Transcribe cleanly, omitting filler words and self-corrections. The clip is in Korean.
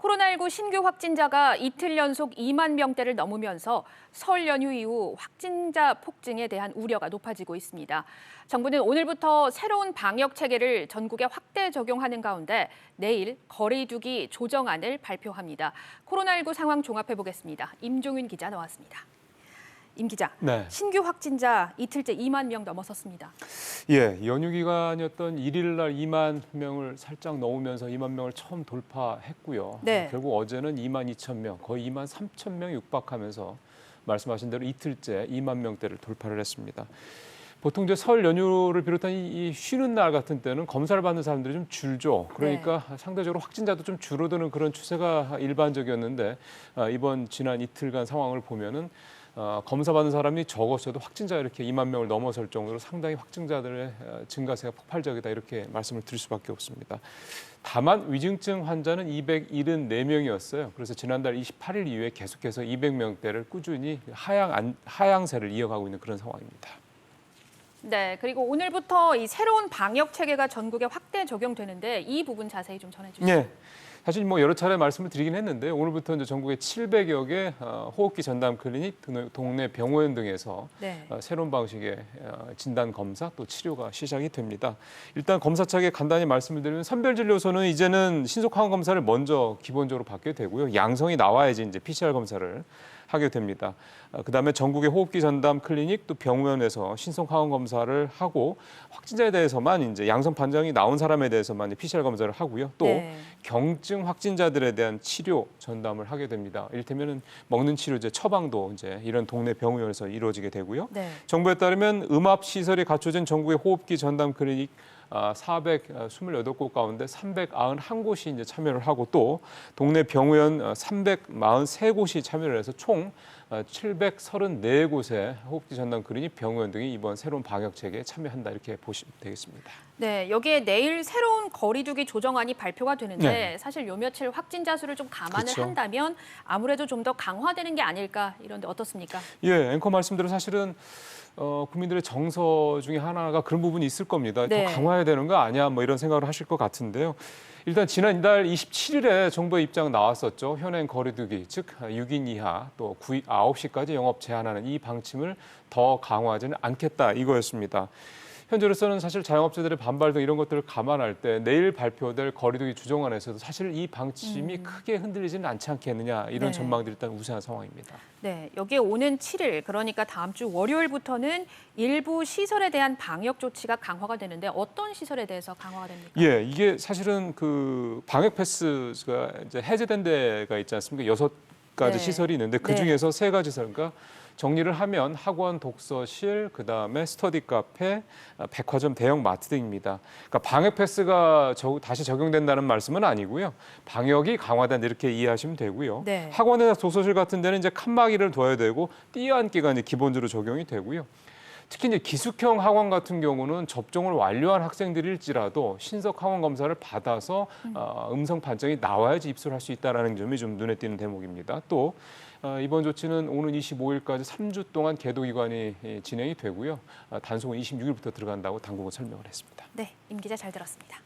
코로나19 신규 확진자가 이틀 연속 2만 명대를 넘으면서 설 연휴 이후 확진자 폭증에 대한 우려가 높아지고 있습니다. 정부는 오늘부터 새로운 방역 체계를 전국에 확대 적용하는 가운데 내일 거리 두기 조정안을 발표합니다. 코로나19 상황 종합해 보겠습니다. 임종윤 기자 나왔습니다. 임 기자, 네. 신규 확진자 이틀째 2만 명 넘어섰습니다. 예, 연휴 기간이었던 1일 날 2만 명을 살짝 넘으면서 2만 명을 처음 돌파했고요. 네. 결국 어제는 2만 2천 명, 거의 2만 3천 명이 육박하면서 말씀하신 대로 이틀째 2만 명대를 돌파를 했습니다. 보통 이제 설 연휴를 비롯한 이 쉬는 날 같은 때는 검사를 받는 사람들이 좀 줄죠. 그러니까 상대적으로 확진자도 좀 줄어드는 그런 추세가 일반적이었는데 이번 지난 이틀간 상황을 보면은 검사 받는 사람이 적었어도 확진자가 이렇게 2만 명을 넘어설 정도로 상당히 확진자들의 증가세가 폭발적이다 이렇게 말씀을 드릴 수밖에 없습니다. 다만 위중증 환자는 274명이었어요. 그래서 지난달 28일 이후에 계속해서 200명대를 꾸준히 하향세를 이어가고 있는 그런 상황입니다. 네, 그리고 오늘부터 이 새로운 방역 체계가 전국에 확대 적용되는데 이 부분 자세히 좀 전해주시죠. 네. 사실 뭐 여러 차례 말씀을 드리긴 했는데 오늘부터 이제 전국에 700여 개 호흡기 전담 클리닉, 동네 병원 등에서 새로운 방식의 진단 검사 또 치료가 시작이 됩니다. 일단 검사 차게 간단히 말씀을 드리면 선별진료소는 이제는 신속 항원 검사를 먼저 기본적으로 받게 되고요. 양성이 나와야지 이제 PCR 검사를 하게 됩니다. 그다음에 전국의 호흡기 전담 클리닉 또 병원에서 신속 항원 검사를 하고 확진자에 대해서만 이제 양성 판정이 나온 사람에 대해서만 PCR 검사를 하고요. 또 경증 확진자들에 대한 치료 전담을 하게 됩니다. 이를테면은 먹는 치료제 처방도 이제 이런 동네 병원에서 이루어지게 되고요. 정부에 따르면 음압 시설이 갖춰진 전국의 호흡기 전담 클리닉 428곳 가운데 391곳이 이제 참여를 하고 또 동네 병원 343곳이 참여를 해서 총 734곳의 호흡기 전담 클리닉, 병원 등이 이번 새로운 방역 체계에 참여한다 이렇게 보시면 되겠습니다. 네, 여기에 내일 새로운 거리 두기 조정안이 발표가 되는데 사실 요 며칠 확진자 수를 좀 감안을 한다면 아무래도 좀 더 강화되는 게 아닐까 이런데 어떻습니까? 예, 앵커 말씀대로 사실은 국민들의 정서 중에 하나가 그런 부분이 있을 겁니다. 더 강화해야 되는 거 아니야? 뭐 이런 생각을 하실 것 같은데요. 일단 지난달 27일에 정부의 입장 나왔었죠. 현행 거리두기, 즉 6인 이하 또 9시까지 영업 제한하는 이 방침을 더 강화하지는 않겠다 이거였습니다. 현재로서는 사실 자영업자들의 반발 등 이런 것들을 감안할 때 내일 발표될 거리두기 조정안에서도 사실 이 방침이 크게 흔들리지는 않지 않겠느냐 이런 전망들이 일단 우세한 상황입니다. 네, 여기에 오는 7일 그러니까 다음 주 월요일부터는 일부 시설에 대한 방역 조치가 강화가 되는데 어떤 시설에 대해서 강화가 됩니까? 예, 이게 사실은 그 방역 패스가 이제 해제된 데가 있지 않습니까? 6가지 시설이 있는데 그 중에서 3가지 시설, 그러니까 정리를 하면 학원, 독서실, 그다음에 스터디 카페, 백화점, 대형 마트 등입니다. 그러니까 방역 패스가 다시 적용된다는 말씀은 아니고요. 방역이 강화된다 이렇게 이해하시면 되고요. 학원이나 도서실 같은 데는 이제 칸막이를 둬야 되고 띄어앉기가 이제 기본적으로 적용이 되고요. 특히 이제 기숙형 학원 같은 경우는 접종을 완료한 학생들일지라도 신속 학원 검사를 받아서 음성 판정이 나와야지 입소를 할 수 있다는 점이 좀 눈에 띄는 대목입니다. 또 이번 조치는 오는 25일까지 3주 동안 계도 기간이 진행이 되고요. 단속은 26일부터 들어간다고 당국은 설명을 했습니다. 네, 임 기자 잘 들었습니다.